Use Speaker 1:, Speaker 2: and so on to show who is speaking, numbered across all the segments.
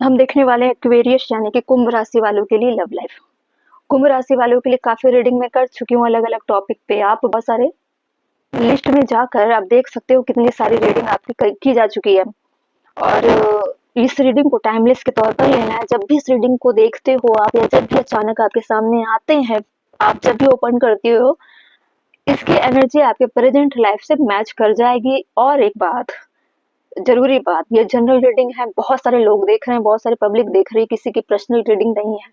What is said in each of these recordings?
Speaker 1: हम देखने वाले हैं एक्वेरियस यानी कि कुंभ राशि वालों के लिए लव लाइफ। कुंभ राशि वालों के लिए काफी रीडिंग मैं कर चुकी हूँ अलग अलग टॉपिक पे। आप बहुत सारे लिस्ट में जाकर आप देख सकते हो कितनी सारी रीडिंग आपकी की जा चुकी है। और इस रीडिंग को टाइमलेस के तौर पर लेना है। जब भी इस रीडिंग को देखते हो आप या जब भी अचानक आपके सामने आते हैं, आप जब भी ओपन करते हो, इसकी एनर्जी आपके प्रेजेंट लाइफ से मैच कर जाएगी। और एक बात, जरूरी बात, ये जनरल रीडिंग है। बहुत सारे लोग देख रहे हैं, बहुत सारी पब्लिक देख रही है, किसी की पर्सनल रीडिंग नहीं है।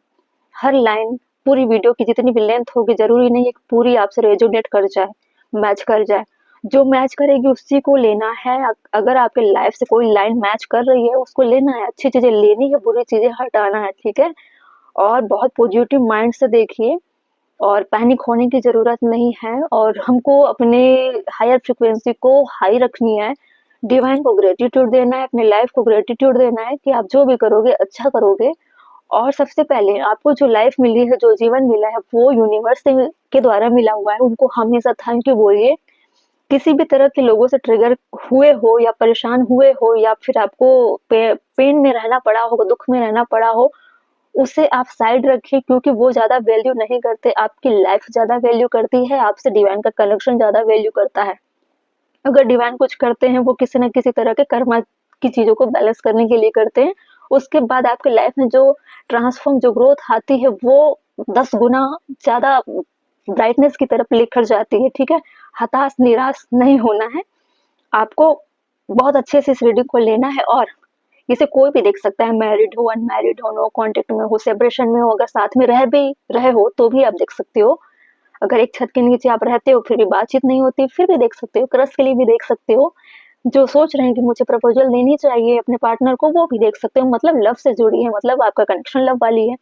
Speaker 1: हर लाइन, पूरी वीडियो की जितनी भी लेंथ होगी, जरूरी नहीं है कि पूरी आपसे रेजोनेट कर जाए, मैच कर जाए। जो मैच करेगी उसी को लेना है। अगर आपके लाइफ से कोई लाइन मैच कर रही है, उसको लेना है। अच्छी चीजें लेनी है, बुरी चीजें हटाना है, ठीक है। और बहुत पॉजिटिव माइंड से देखिए, और पैनिक होने की जरूरत नहीं है। और हमको अपने हायर फ्रिक्वेंसी को हाई रखनी है। डिवाइन को ग्रेटिट्यूड देना है, अपने लाइफ को ग्रेटिट्यूड देना है कि आप जो भी करोगे अच्छा करोगे। और सबसे पहले आपको जो लाइफ मिली है, जो जीवन मिला है, वो यूनिवर्स के द्वारा मिला हुआ है। उनको हमेशा थैंक यू बोलिए। किसी भी तरह के लोगों से ट्रिगर हुए हो या परेशान हुए हो, या फिर आपको पेन में रहना पड़ा हो, दुख में रहना पड़ा हो, उसे आप साइड रखिए, क्योंकि वो ज्यादा वैल्यू नहीं करते। आपकी लाइफ ज्यादा वैल्यू करती है, आपसे डिवाइन का कनेक्शन ज्यादा वैल्यू करता है। अगर डिवाइन कुछ करते हैं, वो किसी न किसी तरह के कर्मा की चीजों को बैलेंस करने के लिए करते हैं। उसके बाद आपके लाइफ में जो ट्रांसफॉर्म, जो ग्रोथ आती है, वो 10 गुना ज्यादा ब्राइटनेस की तरफ लेकर जाती है, ठीक है। हताश निराश नहीं होना है आपको। बहुत अच्छे से इस रीडिंग को लेना है। और इसे कोई भी देख सकता है, मैरिड हो, अनमैरिड हो, नो कांटेक्ट में हो, सेपरेशन में हो, अगर साथ में रह भी रहे हो तो भी आप देख सकते हो। अगर एक छत के नीचे आप रहते हो फिर भी बातचीत नहीं होती, फिर भी देख सकते हो। क्रश के लिए भी देख सकते हो। जो सोच रहे हैं कि मुझे प्रपोजल देनी चाहिए अपने पार्टनर को, वो भी देख सकते हो। मतलब लव से जुड़ी है, मतलब आपका कनेक्शन लव वाली है,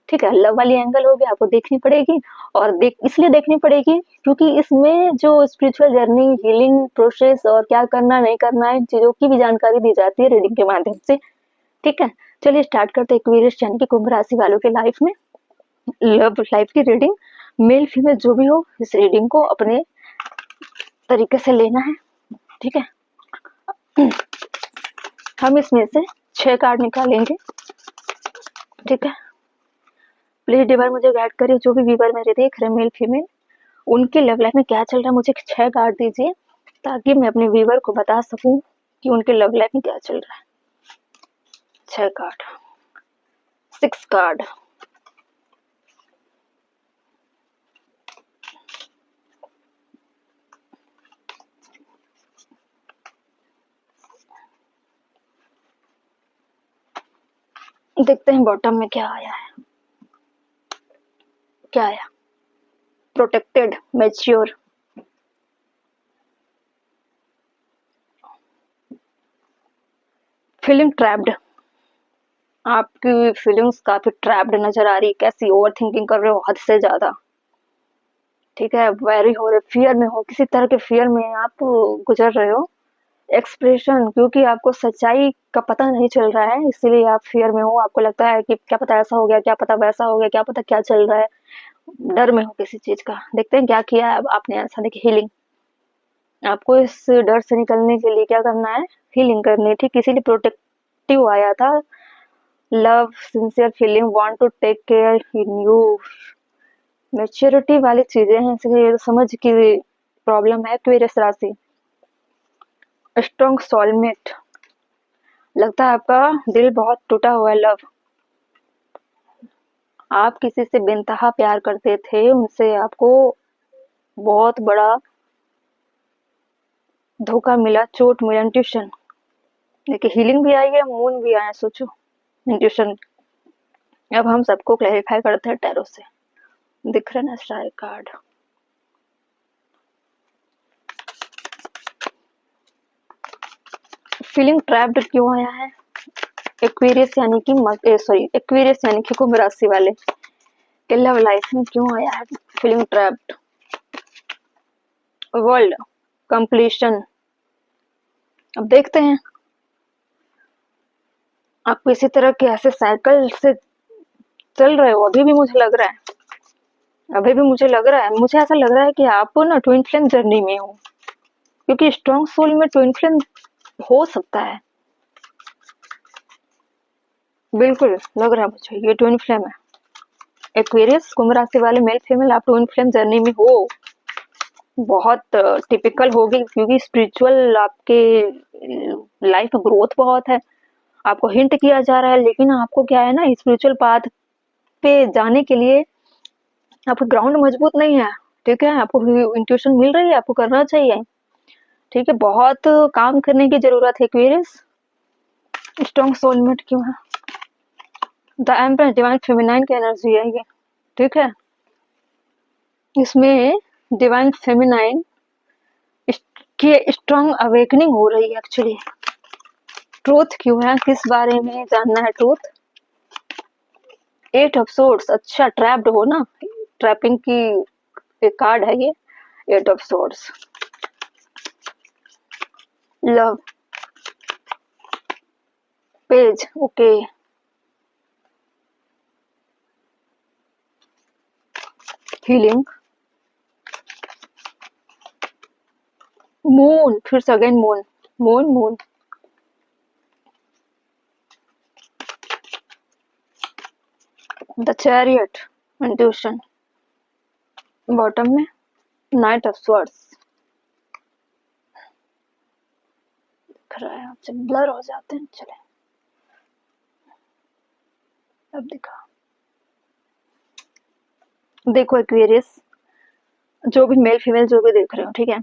Speaker 1: ठीक है। लव वाली एंगल होगी, आपको देखनी पड़ेगी। और इसलिए देखनी पड़ेगी क्योंकि इसमें जो स्पिरिचुअल जर्नी, हीलिंग प्रोसेस और क्या करना नहीं करना है, इन चीजों की भी जानकारी दी जाती है रीडिंग के माध्यम से, ठीक है। चलिए स्टार्ट करते हैं एक्वेरियस यानी कि कुंभ राशि वालों के लाइफ में लव लाइफ की रीडिंग। मेल फीमेल जो भी हो, इस रीडिंग को अपने तरीके से लेना है, ठीक है। हम इसमें से 6 कार्ड निकालेंगे, ठीक है। प्लीज डिवर मुझे गाइड करिए, जो भी व्यूवर मेरे देख रहे हैं, मेल फीमेल, उनके लव लाइफ में क्या चल रहा है। मुझे 6 कार्ड दीजिए ताकि मैं अपने व्यूवर को बता सकूं कि उनके लव लाइफ में क्या चल रहा है। 6 कार्ड, 6 कार्ड, देखते हैं बॉटम में क्या आया है। क्या आया? Protected, mature, feeling trapped. आपकी फीलिंग्स काफी ट्रैप्ड नजर आ रही। कैसी ओवर थिंकिंग कर रहे हो, हद से ज्यादा, ठीक है। वेरी हो रहे, फियर में हो, किसी तरह के फियर में आप गुजर रहे हो। एक्सप्रेशन, क्योंकि आपको सच्चाई का पता नहीं चल रहा है, इसीलिए आप फियर में हो। आपको लगता है कि क्या पता ऐसा हो गया, क्या पता वैसा हो गया, क्या पता क्या चल रहा है। डर में हो किसी चीज का। देखते हैं क्या किया है अब आपने आंसर। देखिए, हीलिंग। आपको इस डर से निकलने के लिए क्या करना है? हीलिंग करनी है, ठीक। इसीलिए प्रोटेक्टिव आया था। Love, sincere feeling, want to take care in you, maturity वाली चीजें हैं, इसलिए समझ की प्रॉब्लम है। एक्वेरियस राशि, स्ट्रॉन्ग सोलमेट। लगता है आपका दिल बहुत टूटा हुआ है। लव, आप किसी से बेइंतहा प्यार करते थे, उनसे आपको बहुत बड़ा धोखा मिला, चोट मिला। इंट्यूशन, देखिए हीलिंग भी आई है, मून भी आया, सोचो। इंट्यूशन। अब हम सबको क्लैरिफाई करते हैं टैरो से। दिख रहे ना स्टार कार्ड? फीलिंग ट्रैप्ड क्यों आया है? एक्वेरियस यानी कि सॉरी, एक्वेरियस यानी कि कुंभ राशि वाले के लव लाइफ में क्यों आया है फीलिंग ट्रैप्ड? World, completion. अब देखते हैं, आप किसी तरह के ऐसे साइकिल से चल रहे हो। अभी भी मुझे लग रहा है, अभी भी मुझे लग रहा है, मुझे ऐसा लग रहा है कि आप ना ट्विन फ्लेम जर्नी में हो, क्योंकि स्ट्रॉन्ग सोल में ट्विन फ्लेम हो सकता है। बिल्कुल लग रहा है मुझे ये ट्विन फ्लेम है। एक्वेरियस कुंभ राशि वाले मेल फीमेल आप ट्विन फ्लेम जर्नी में हो, बहुत टिपिकल होगी क्योंकि स्पिरिचुअल आपके लाइफ में ग्रोथ बहुत है। आपको हिंट किया जा रहा है, लेकिन आपको क्या है ना, स्पिरिचुअल पाथ पे जाने के लिए आपका ग्राउंड मजबूत नहीं है। ठीक है, आपको इंट्यूशन मिल रही है, आपको करना चाहिए। ठीक है, बहुत काम करने की जरूरत है एक्वेरियस। स्ट्रॉन्ग सोलमेट क्यों है? द एम्प्रेस डिवाइन फेमिनाइन की एनर्जी है ये। ठीक है, इसमें डिवाइन फेमिनाइन की स्ट्रॉन्ग अवेकनिंग हो रही है एक्चुअली। ट्रूथ क्यों है? किस बारे में जानना है ट्रूथ? एट ऑफ सोर्ड्स, अच्छा ट्रैप्ड हो ना, ट्रैपिंग की एक कार्ड है ये, eight of swords. Love page, okay. Healing, moon, फिर से again moon, moon moon. The chariot, intuition. Bottom में नाइट ऑफ स्वर्ड्स दिख रहा है, आपसे ब्लर हो जाते हैं। चले अब दिखा। देखो एक्वेरियस, जो भी मेल फीमेल जो भी देख रहे हो, ठीक है,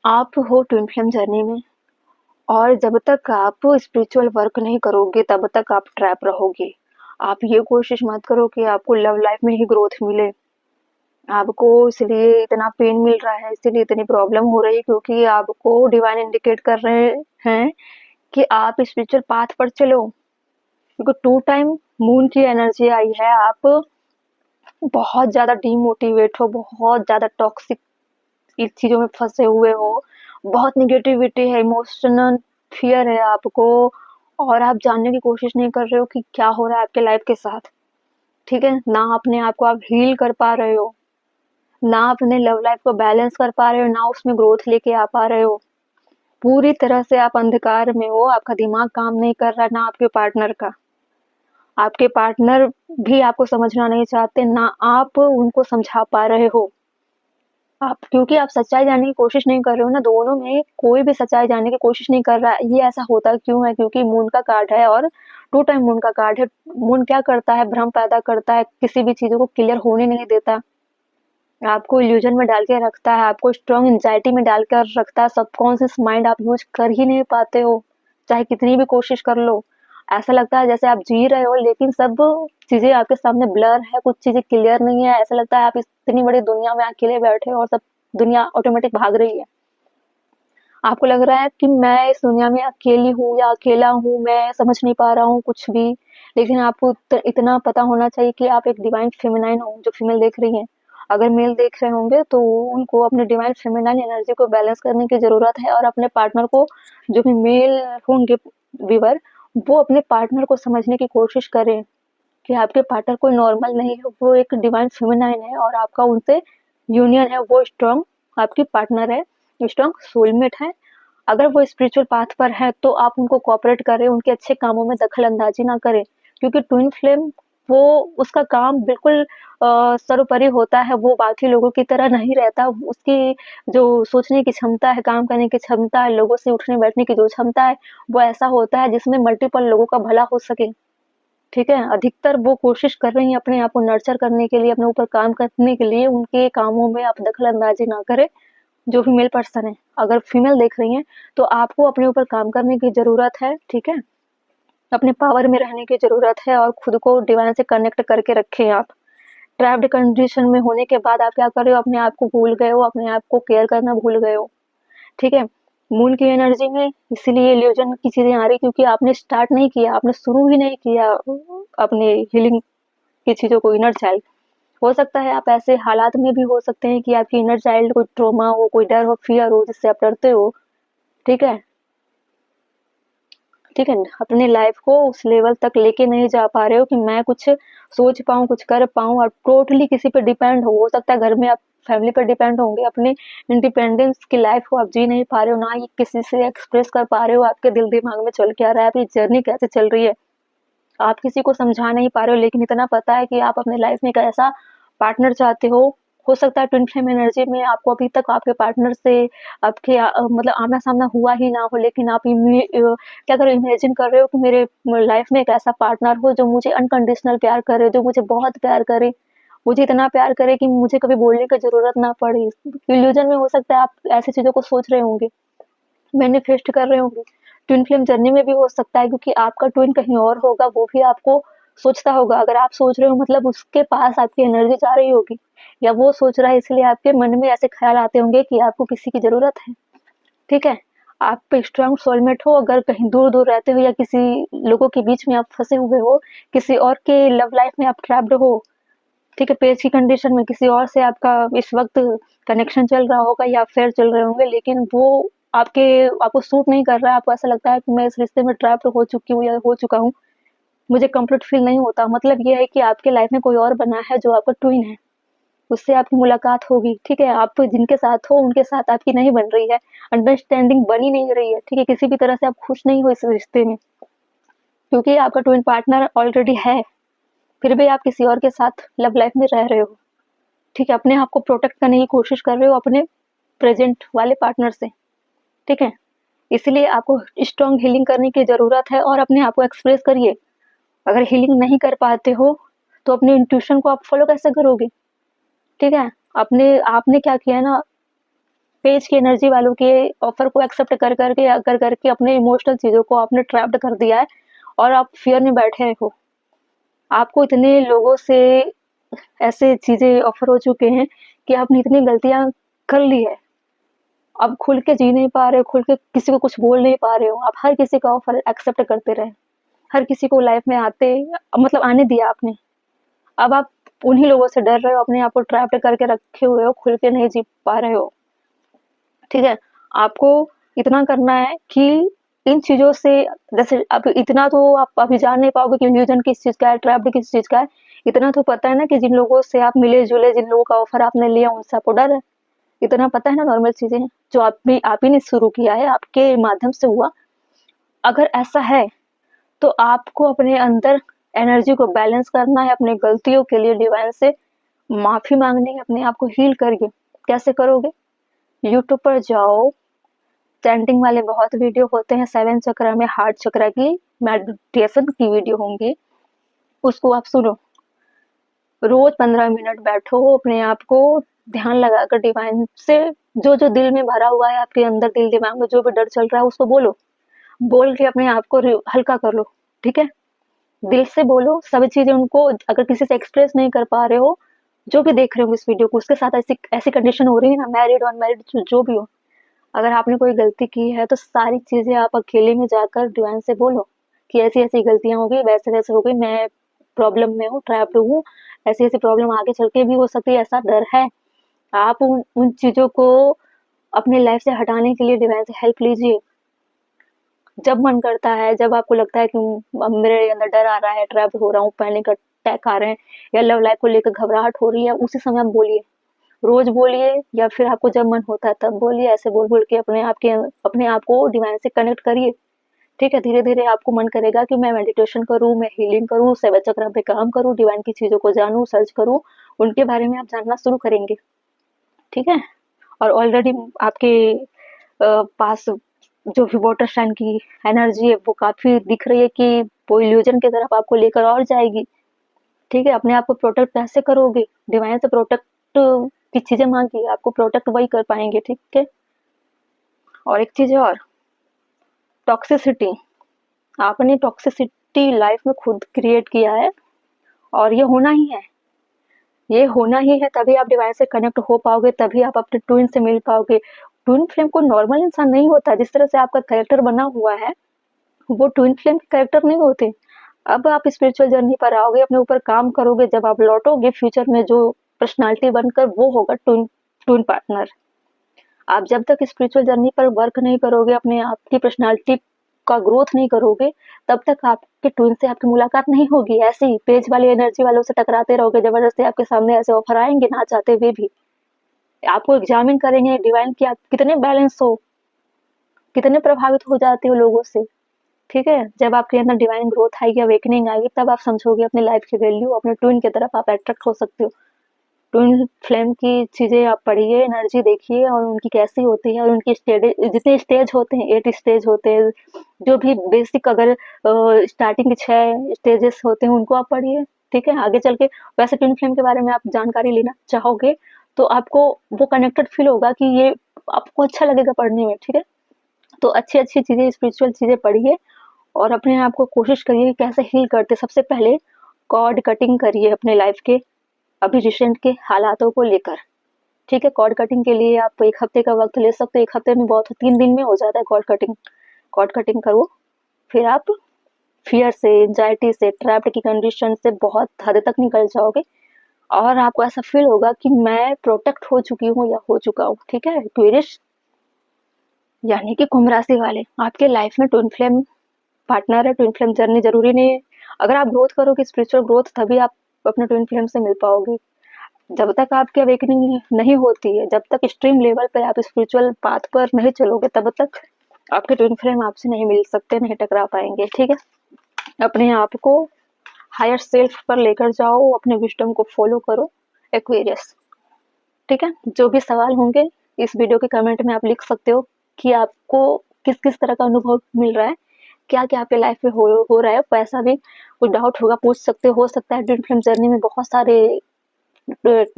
Speaker 1: आप हो ट्विन फ्लेम जर्नी में, और जब तक आप स्पिरिचुअल वर्क नहीं करोगे तब तक आप ट्रैप रहोगे। आप ये कोशिश मत करो कि आपको लव लाइफ में ही ग्रोथ मिले। आपको इसलिए इतना पेन मिल रहा है, इसलिए इतनी प्रॉब्लम हो रही है क्योंकि आपको डिवाइन इंडिकेट कर रहे हैं कि आप स्पिरिचुअल पाथ पर चलो। क्योंकि 2 टाइम मून की एनर्जी आई है, आप बहुत ज़्यादा डीमोटिवेट हो, बहुत ज़्यादा टॉक्सिक इस चीज़ों में फँसे हुए हो, बहुत नेगेटिविटी है, इमोशनल फ़ियर है आपको, और आप जानने की कोशिश नहीं कर रहे हो कि क्या हो रहा है आपके लाइफ के साथ। ठीक है? ना अपने आप को आप हील कर पा रहे हो, ना अपने लव लाइफ को बैलेंस कर पा रहे हो, ना उसमें ग्रोथ लेके आ पा रहे हो। पूरी तरह से आप अंधकार में हो, आपका दिमाग काम नहीं कर रहा, ना आपके पार्टनर का। आपके पार्टनर भी आपको समझना नहीं चाहते, ना आप उनको समझा पा रहे हो। आप क्योंकि आप सच्चाई जानने की कोशिश नहीं कर रहे हो ना, दोनों में कोई भी सच्चाई जानने की कोशिश नहीं कर रहा है। ये ऐसा होता क्यों है? क्योंकि मून का कार्ड है और 2 टाइम मून का कार्ड है। मून क्या करता है? भ्रम पैदा करता है, किसी भी चीज़ों को क्लियर होने नहीं देता। आपको इल्यूजन में डाल के रखता है, आपको स्ट्रॉन्ग एंग्जायटी में डाल कर रखता है, सबकॉन्शियस माइंड आप यूज़ कर ही नहीं पाते हो, चाहे कितनी भी कोशिश कर लो। ऐसा लगता है जैसे आप जी रहे हो लेकिन सब चीज़ें आपके सामने ब्लर है, कुछ चीज़ें क्लियर नहीं है। ऐसा लगता है आप इतनी बड़ी दुनिया में अकेले बैठे हो और सब दुनिया ऑटोमेटिक भाग रही है। आपको लग रहा है कि मैं इस दुनिया में अकेली हूँ या अकेला हूँ, मैं समझ नहीं पा रहा हूँ कुछ भी। लेकिन आपको इतना पता होना चाहिए कि आप एक डिवाइन फेमिनाइन हो, जो फीमेल देख रही हैं। अगर मेल देख रहे होंगे तो उनको अपने डिवाइन फेमिनाइन एनर्जी को बैलेंस करने की ज़रूरत है, और अपने पार्टनर को, जो भी मेल होंगे व्यूअर, वो अपने पार्टनर को समझने की कोशिश करें कि आपके पार्टनर कोई नॉर्मल नहीं है, वो एक डिवाइन फेमिनाइन है और आपका उनसे यूनियन है, वो स्ट्रॉन्ग आपकी पार्टनर है, स्ट्रॉन्ग सोलमेट है। अगर वो स्पिरिचुअल पाथ पर है तो आप उनको कोऑपरेट करें, उनके अच्छे कामों में दखल अंदाजी ना करें, क्योंकि ट्विन फ्लेम वो उसका काम बिल्कुल सर्वोपरि होता है, वो बाकी लोगों की तरह नहीं रहता। उसकी जो सोचने की क्षमता है, काम करने की क्षमता है, लोगों से उठने बैठने की जो क्षमता है, वो ऐसा होता है जिसमें मल्टीपल लोगों का भला हो सके। ठीक है, अधिकतर वो कोशिश कर रही हैं अपने आप को नर्चर करने के लिए, अपने ऊपर काम करने के लिए, उनके कामों में आप दखल अंदाजी ना करें। जो फीमेल पर्सन है, अगर फीमेल देख रही हैं तो आपको अपने ऊपर काम करने की ज़रूरत है। ठीक है, अपने पावर में रहने की ज़रूरत है और खुद को डिवाइन से कनेक्ट करके रखें आप। ट्रैप्ड कंडीशन में होने के बाद आप क्या कर रहे हो? अपने आप को भूल गए हो, अपने आप को केयर करना भूल गए हो। ठीक है, मून की एनर्जी में इसीलिए इल्यूजन की चीज़ें आ रही, क्योंकि आपने स्टार्ट नहीं किया, आपने शुरू ही नहीं किया अपने हीलिंग की चीज़ों को। इनर चाइल्ड, हो सकता है आप ऐसे हालात में भी हो सकते हैं कि आपकी इनर चाइल्ड कोई ट्रॉमा हो, कोई डर हो, फियर हो, जिससे आप डरते हो। ठीक है, ठीक है, अपने लाइफ को उस लेवल तक लेके नहीं जा पा रहे हो कि मैं कुछ सोच पाऊँ, कुछ कर पाऊँ, और टोटली किसी पे डिपेंड हो सकता है घर में आप फैमिली पर डिपेंड होंगे, अपने इंडिपेंडेंस की लाइफ को आप जी नहीं पा रहे हो, ना ही किसी से एक्सप्रेस कर पा रहे हो, आपके दिल दिमाग में चल क्या रहा है, आपकी जर्नी कैसे चल रही है। आप किसी को समझा नहीं पा रहे हो, लेकिन इतना पता है कि आप अपने लाइफ में एक ऐसा पार्टनर चाहते हो सकता है ट्विन फ्लेम एनर्जी में आपको अभी तक आपके पार्टनर से आपके मतलब आमना-सामना हुआ ही ना हो, लेकिन आप क्या करो, इमेजिन कर रहे हो कि मेरे लाइफ में एक ऐसा पार्टनर हो जो मुझे अनकंडीशनल प्यार करे, जो मुझे बहुत प्यार करे, मुझे इतना प्यार करे कि मुझे कभी बोलने की ज़रूरत ना पड़े। इल्यूज़न में हो सकता है आप ऐसी चीज़ों को सोच रहे होंगे, मैनिफेस्ट कर रहे होंगे। ट्विन फ्लेम जर्नी में भी हो सकता है, क्योंकि आपका ट्विन कहीं और होगा, वो भी आपको सोचता होगा। अगर आप सोच रहे हो मतलब उसके पास आपकी एनर्जी जा रही होगी, या वो सोच रहा है इसलिए आपके मन में ऐसे ख्याल आते होंगे कि आपको किसी की ज़रूरत है, ठीक है? आप स्ट्रॉन्ग सोलमेट हो, अगर कहीं दूर-दूर रहते हो या किसी लोगों के बीच में आप फँसे हुए हो, किसी और के लव लाइफ में आप ट्रैप्ड हो, ठीक है? पेज की कंडीशन में किसी और से आपका इस वक़्त कनेक्शन चल रहा होगा या अफ़ेयर चल रहे होंगे, लेकिन वो आपको सूट नहीं कर रहा है, आपको ऐसा लगता है कि मैं इस रिश्ते में ट्रैप्ड हो चुकी हूँ या हो चुका हूँ, मुझे कंप्लीट फ़ील नहीं होता। मतलब ये है कि आपके लाइफ़ में कोई और बना है जो आपका ट्विन है, उससे आपकी मुलाकात होगी, ठीक है? आप जिनके साथ हो, उनके साथ आपकी नहीं बन रही है, अंडरस्टैंडिंग बनी नहीं रही है, ठीक है? किसी भी तरह से आप खुश नहीं हो इस रिश्ते में, क्योंकि आपका ट्विन पार्टनर ऑलरेडी है, फिर भी आप किसी और के साथ लव लाइफ़ में रह रहे हो, ठीक है? अपने आप को प्रोटेक्ट करने की कोशिश कर रहे हो अपने प्रेज़ेंट वाले पार्टनर से, ठीक है? इसलिए आपको स्ट्रॉन्ग हीलिंग करने की ज़रूरत है और अपने आप को एक्सप्रेस करिए। अगर हीलिंग नहीं कर पाते हो, तो अपने इंट्यूशन को आप फ़ॉलो कैसे करोगे? ठीक है? आपने क्या किया है ना, पेज की एनर्जी वालों के ऑफ़र को एक्सेप्ट कर करके अपने इमोशनल चीज़ों को आपने ट्रैप्ड कर दिया है और आप फ़ियर में बैठे हो। आपको इतने लोगों से ऐसे चीज़ें ऑफ़र हो चुके हैं कि आपने इतनी गलतियाँ कर ली है। अब खुल के जी नहीं पा रहे हो, खुल के किसी को कुछ बोल नहीं पा रहे हो। आप हर किसी का ऑफ़र एक्सेप्ट करते रहे। हर किसी को लाइफ़ में मतलब आने दिया आपने। अब आप उन्हीं लोगों से डर रहे हो, अपने आप को ट्रैप्ड करके रखे हुए हो, खुल के नहीं जी पा रहे हो। ठीक है? आपको इतना करना है कि इन चीज़ों से, जैसे अब इतना तो आप अभी जान नहीं पाओगे कि इल्यूज़न किस चीज़ का है, ट्रैप्ड किस चीज़ का है। इतना तो पता है ना कि जिन लोगों से आप मिले-जुले, जिन लोगों का ऑफ़र आपने लिया, उनसे आपको डर है। इतना पता है ना, नॉर्मल चीज़ें हैं, जो आप ही ने शुरू किया है, आपके माध्यम से हुआ। अगर ऐसा है, तो आपको अपने अंदर एनर्जी को बैलेंस करना है, अपनी गलतियों के लिए डिवाइन से माफ़ी माँगनी है, अपने आप को हील करिए। कैसे करोगे? यूट्यूब पर जाओ, चैंटिंग वाले बहुत वीडियो होते हैं, 7 चक्र में हार्ट चक्र की मेडिटेशन की वीडियो होंगी, उसको आप सुनो। रोज़ 15 मिनट बैठो, अपने आप को ध्यान लगाकर डिवाइन से जो-जो दिल में भरा हुआ है, आपके अंदर दिल-दिमाग में जो भी डर चल रहा है, उसको बोलो। बोल के अपने आप को हल्का कर लो, ठीक है? दिल से बोलो, सभी चीज़ें उनको, अगर किसी से एक्सप्रेस नहीं कर पा रहे हो, जो भी देख रहे हो इस वीडियो को, उसके साथ ऐसी ऐसी कंडीशन हो रही है ना, मैरिड, अनमैरिड, जो भी हो, अगर आपने कोई गलती की है, तो सारी चीज़ें आप अकेले में जाकर डिवाइन से बोलो कि ऐसी-ऐसी गलतियाँ हो गई, वैसे-वैसे हो गई, मैं प्रॉब्लम में हूँ, ट्रैप्ड हूँ, ऐसी-ऐसी प्रॉब्लम आगे चल के भी हो सकती है, ऐसा डर है। आप उन उन चीज़ों को अपनी लाइफ से हटाने के लिए डिवाइन से हेल्प लीजिए। जब मन करता है, जब आपको लगता है कि अब मेरे अंदर डर आ रहा है, ट्रैप्ड हो रहा हूँ, पैनिक अटैक आ रहे हैं या लव लाइफ को लेकर घबराहट हो रही है, उसी समय आप बोलिए। रोज़ बोलिए या फिर आपको जब मन होता है तब बोलिए, ऐसे बोल-बोल के अपने आप को डिवाइन से कनेक्ट करिए, ठीक है? धीरे-धीरे आपको मन करेगा कि मैं मेडिटेशन करूँ, मैं हीलिंग करूँ, 7 चक्र पे काम करूँ, डिवाइन की चीज़ों को जानूँ, सर्च करूँ, उनके बारे में आप जानना शुरू करेंगे, ठीक है? और ऑलरेडी आपके पास जो भी वाटर साइन की एनर्जी है, वो काफ़ी दिख रही है कि वो इल्यूजन की तरफ आपको लेकर और जाएगी, ठीक है? अपने आप को प्रोटेक्ट कैसे करोगे? डिवाइन से प्रोटेक्ट की चीज़ें माँगिए, आपको प्रोटेक्ट वही कर पाएँगे, ठीक है? और एक चीज़ और, टॉक्सिसिटी। आपने टॉक्सिसिटी लाइफ में खुद क्रिएट किया है और ये होना ही है। ये होना ही है, तभी आप डिवाइन से कनेक्ट हो पाओगे, तभी आप अपने ट्विन से मिल पाओगे। ट्विन फ्लेम कोई नॉर्मल इंसान नहीं होता, जिस तरह से आपका कैरेक्टर बना हुआ है, वो ट्विन फ्लेम के कैरेक्टर नहीं होते। अब आप स्पिरिचुअल जर्नी पर आओगे, अपने ऊपर काम करोगे, जब आप लौटोगे फ्यूचर में जो पर्सनैलिटी बनकर, वो होगा ट्विन ट्विन पार्टनर। आप जब तक स्पिरिचुअल जर्नी पर वर्क नहीं करोगे, अपने आप की पर्सनैलिटी का ग्रोथ नहीं करोगे, तब तक आपके ट्विन से आपकी मुलाकात नहीं होगी। ऐसे ही पेज वाली एनर्जी वालों से टकराते रहोगे, ज़बरदस्ती आपके सामने ऐसे ऑफ़र आएँगे ना चाहते हुए भी। आपको एग्ज़ामिन करेंगे डिवाइन कि आप कितने बैलेंस हो, कितने प्रभावित हो जाते हो लोगों से। ठीक है? जब आपके अंदर डिवाइन ग्रोथ आएगी, अवेकनिंग आएगी, तब आप समझोगे अपनी लाइफ की वैल्यू, अपने ट्विन की तरफ आप अट्रैक्ट हो सकते हो। ट्विन फ्लेम की चीज़ें आप पढ़िए, एनर्जी देखिए और उनकी कैसी होती है और उनकी जितने स्टेज होते हैं, 8 स्टेज होते हैं, जो भी बेसिक अगर स्टार्टिंग के 6 स्टेजेस होते हैं उनको आप पढ़िए, ठीक है? आगे चल के वैसे ट्विन फ्लेम के बारे में आप जानकारी लेना चाहोगे तो आपको वो कनेक्टेड फील होगा कि ये आपको अच्छा लगेगा पढ़ने में, ठीक है? तो अच्छी-अच्छी चीज़ें, स्पिरिचुअल चीज़ें पढ़िए और अपने आप को कोशिश करिए कि कैसे हील करते। सबसे पहले कॉर्ड कटिंग करिए अपने लाइफ के अभी रिसेंट के हालातों को लेकर, ठीक है? कॉर्ड कटिंग के लिए आप 1 हफ्ते का वक्त ले सकते हो, 1 हफ्ते में बहुत 3 दिन में हो जाता है कॉर्ड कटिंग। कॉर्ड कटिंग करो, फिर आप फियर से, एंजाइटी से, ट्रैप्ड की कंडीशन से बहुत हद तक निकल जाओगे और आपको ऐसा फील होगा कि मैं प्रोटेक्ट हो चुकी हूँ या हो चुका हूँ, ठीक है? एक्वेरियस यानी कि कुंभ राशि वाले, आपके लाइफ में ट्विन फ्लेम पार्टनर है। ट्विन फ्लेम जर्नी जरूरी नहीं है, अगर आप ग्रोथ करोगे स्पिरिचुअल ग्रोथ, तभी आप अपने ट्विन फ्लेम से मिल पाओगे। जब तक आपकी अवेकनिंग नहीं होती है, जब तक एक्सट्रीम लेवल पर आप स्पिरिचुअल पाथ पर नहीं चलोगे, तब तक आपके ट्विन फ्लेम आपसे नहीं मिल सकते, नहीं टकरा पाएंगे, ठीक है? अपने आप को हायर सेल्फ पर लेकर जाओ, अपने विजडम को फॉलो करो एक्वेरियस, ठीक है? जो भी सवाल होंगे इस वीडियो के कमेंट में आप लिख सकते हो कि आपको किस किस तरह का अनुभव मिल रहा है, क्या क्या आपके लाइफ में हो रहा है। पैसा भी कोई डाउट होगा पूछ सकते हो सकता है ट्विन फ्लेम जर्नी में बहुत सारे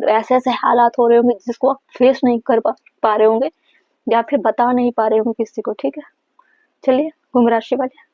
Speaker 1: ऐसे ऐसे हालात हो रहे होंगे जिसको आप फेस नहीं कर पा रहे होंगे या फिर बता नहीं पा रहे होंगे किसी को, ठीक है? चलिए, कुंभ राशि वाले